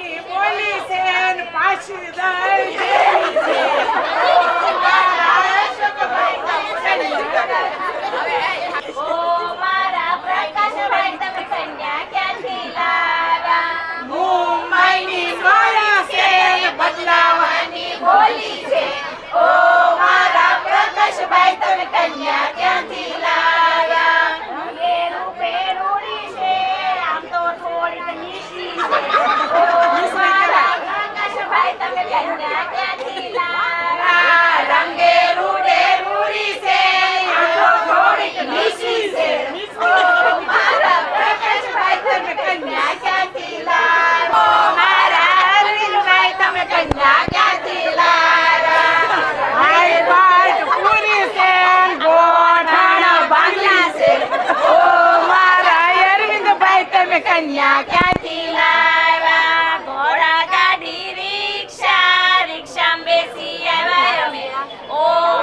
બદલાવાની બોલી છે ને પાછી દઈ દેવી છે. ઓ મારા પ્રકાશભાઈ તમે કન્યા ક્યાંથી લાવ્યા? મુંબઈની સોયા છે ને બદલાવાની બોલી છે. ઓ મારા પ્રકાશભાઈ તમે કન્યા ક્યાંથી લાવ્યા? રંગેરું પેરુડી છે આમ તો થોડીક નીચી છે. ઓ મારા પ્રકાશભાઈ તમે કન્યા ક્યાંથી લાવ્યા? રંગેરું ડેરુડી છે આ તો થોડીક નીચી છે. ઓ મારા પ્રકાશભાઈ તમે કન્યા ક્યાંથી લાવ્યા? મારા અરવિંદભાઈ તમે કન્યા ક્યાંથી લાવ્યા? હાય બાટ પૂરી છે ને ગોઠાણા બાંધલા છે. ઓ મારા અરવિંદભાઈ તમે કન્યા ક્યાંથી લાવ્યા? ઘોડા ગાડી રિક્ષા રિક્ષામાં બેસી આવ્યા અમે. ઓ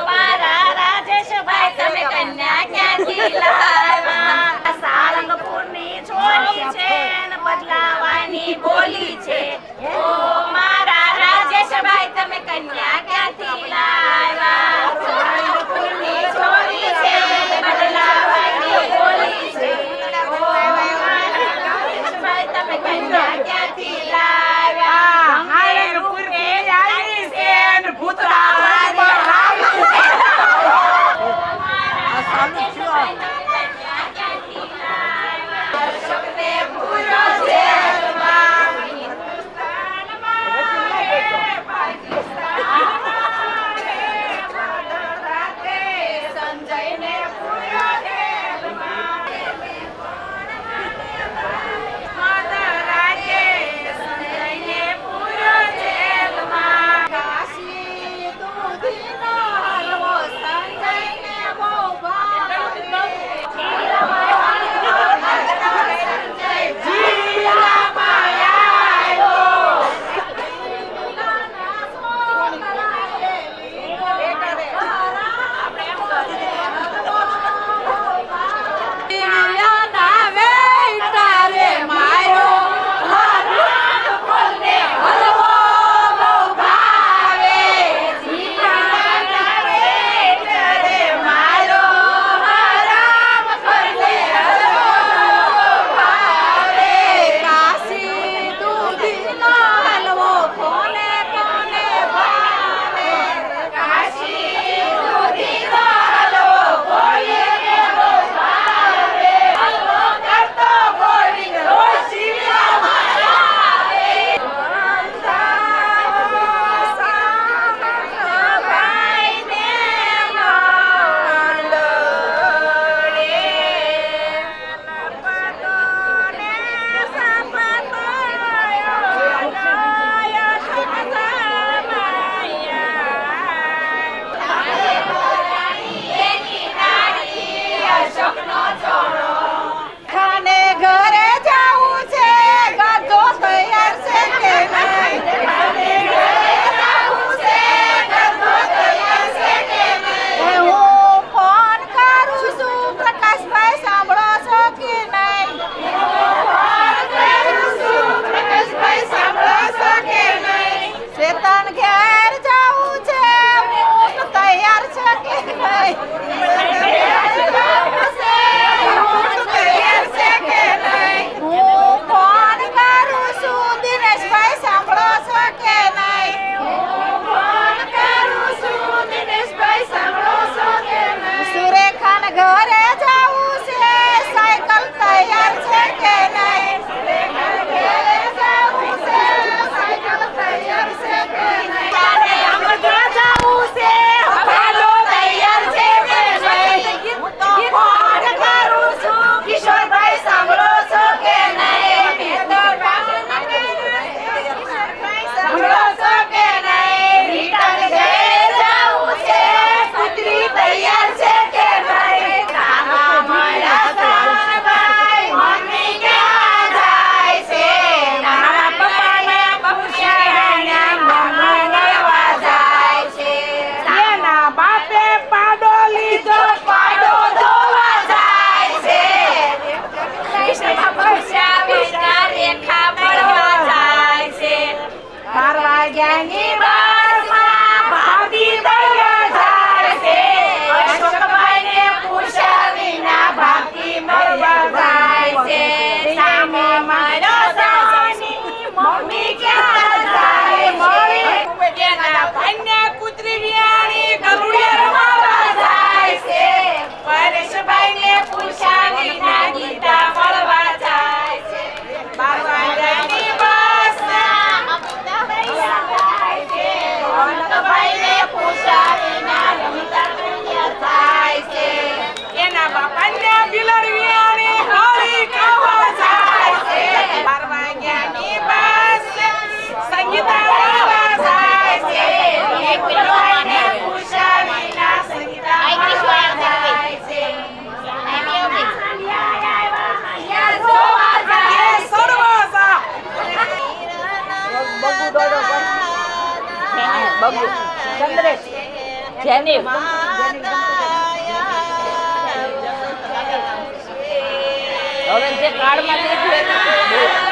મારા રાજેશભાઈ તમે કન્યા ક્યાંથી લાવ્યા? સારંગપુરની છોરી છે ને બદલાવાની બોલી છે. ઓ મારા રાજેશભાઈ તમે કન્યા ક્યાંથી લાવ્યા? સારંગપુરની છોરી છે ને બદલાવાની બોલી છે. ઓ મારા રાજેશભાઈ તમે કન્યા ચંદ્રેશ જેની હવે જે કાર્ડમાં લીધું